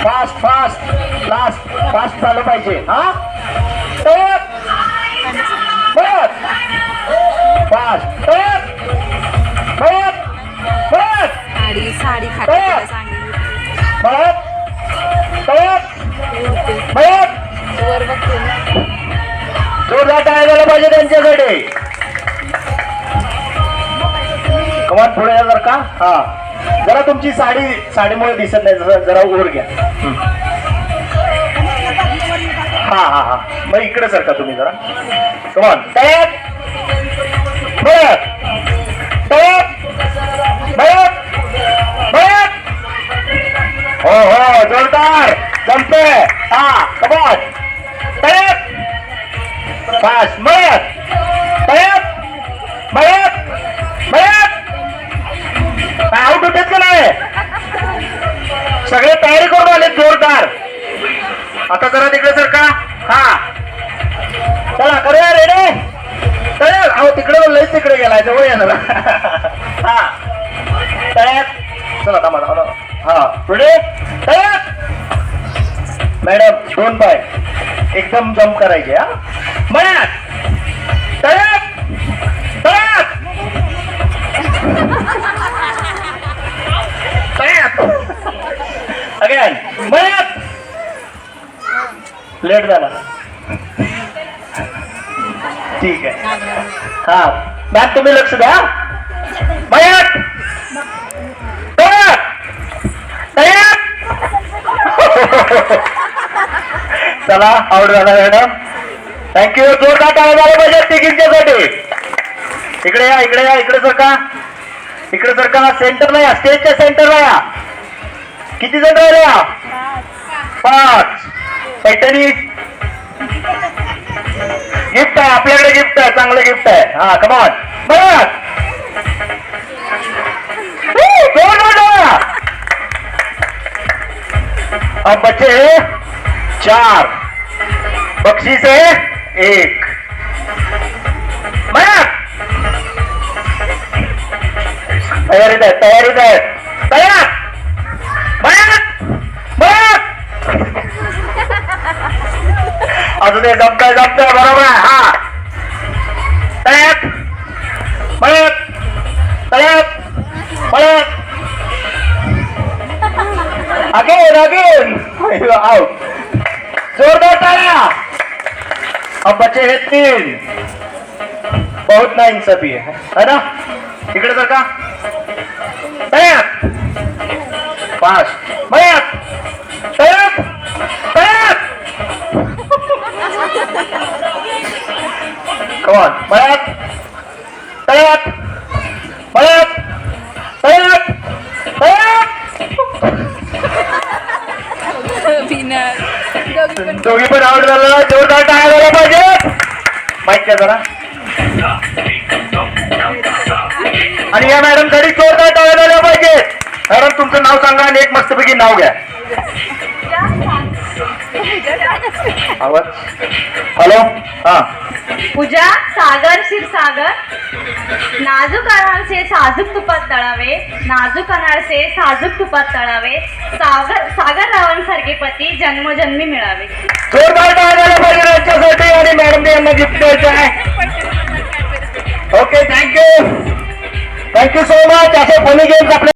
Fast fast last fast झालं पाहिजे. हा फास्ट साडी साडी खायला सांगितली वर बघते ना. जोरदार टाळ्या झाला पाहिजे त्यांच्यासाठी. कमान पुढे या जर का. हा जरा तुमची साडीमुळे दिसत नाही, जरा वर घ्या. हा हा हा मग इकडे सारखा तुम्ही जरा. कमान तयार हो हो जोरदार जमते. हा कमान तयार फास्ट मयत तयार मयत मयत आउट होतेच का नाही. सगळे तयारी करून आले जोरदार. आता जरा तिकडे सर का. हा चला करूया रेडे तयार. अहो तिकडे लयच तिकडे गेलाय जवळ येणार. हा तयार चला थांबा. हा पुढे तयार. मॅडम दोन पाय एकदम जम्प करायचे. हा मयात तयार तयार तयार अगेन मयात. लेट झाला. ठीक आहे. हा मॅम तुम्ही लक्ष द्या. मयात तयार तयार. चला आउट झाला मॅडम. थँक्यू. जोरदार टाळ्या झाला पाहिजे तिघींच्यासाठी. इकडे या इकडे या इकडे सर का. इकडे सर का. सेंटरला या स्टेजच्या सेंटरला या. किती जण राहिले या. 5. पैठणी गिफ्ट आहे आपल्याकडे. गिफ्ट आहे चांगलं गिफ्ट आहे. हा कमॉन बघ. अब बचे 4 बख्शीस है 1. तयारीत आहे तयारीत आहे तयार अजून हे जमतंय बरोबर आहे. हा तयार मयत तयार मयत अगेन आउट. जोरदार तालियां. अब बचे हैं 3. बहुत ना इंसाफी है ना. इकडे सर का. तयार फास्ट मयत तयार तयार. कमान मयत तयार मयत तयार तयार. दोघी पण आउट झाला. जोरदार टाळ्या झाला पाहिजे. माहित का जरा. आणि या मॅडम साठी जोरदार टाळ्या झाल्या पाहिजे. मॅडम तुमचं नाव सांगा आणि एक मस्तपैकी नाव घ्या. आवाज हॅलो. हा पूजा सागर क्षीरसागर. नाजूक अनारसे साजूक तुपात तळावे. नाजूक अनारसे साजूक तुपात तळावे. सागर रावांसारखे पती जन्मजन्मी मिळावे. जोरदार टाळ्या झाल्या पाहिजे यांच्यासाठी. आणि मॅडम यांना गिफ्ट द्यायचं आहे. Okay thank you so much. असे फनी गेम्स आपल्या